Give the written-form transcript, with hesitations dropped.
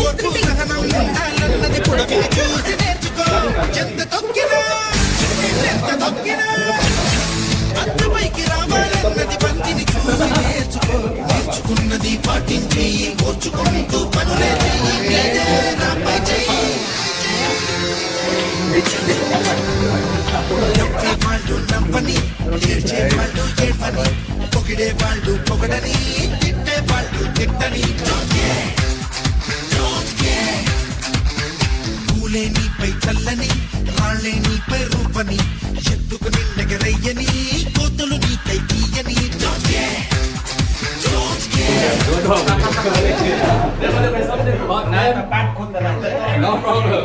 ఓర్పు సహనం ఉండాలన్నది పుడమే చూసి నేర్చుకో. ఎంత తొక్కినా ఎంత తొక్కినా అంతపైకి రావాలన్నది బంతిని చూసి నేర్చుకో. నేర్చుకున్నది పాటించి ఓర్చుకుంటూ పనులే చెయ్యి. మీదే నాపై చెయ్యి. నవ్వేవాళ్ళు నవ్వని, ఏడ్చేవాళ్ళు ఏడ్వని, పొగిడేవాళ్ళు పొగడని, తిట్టేవాళ్ళు తిట్టని. పూలే నీపై చల్లని, రాళ్ళే నీపై రూపని, ఎత్తుకు నిన్నెగరయ్యని, కోతులు నీకై తీయని. No problem.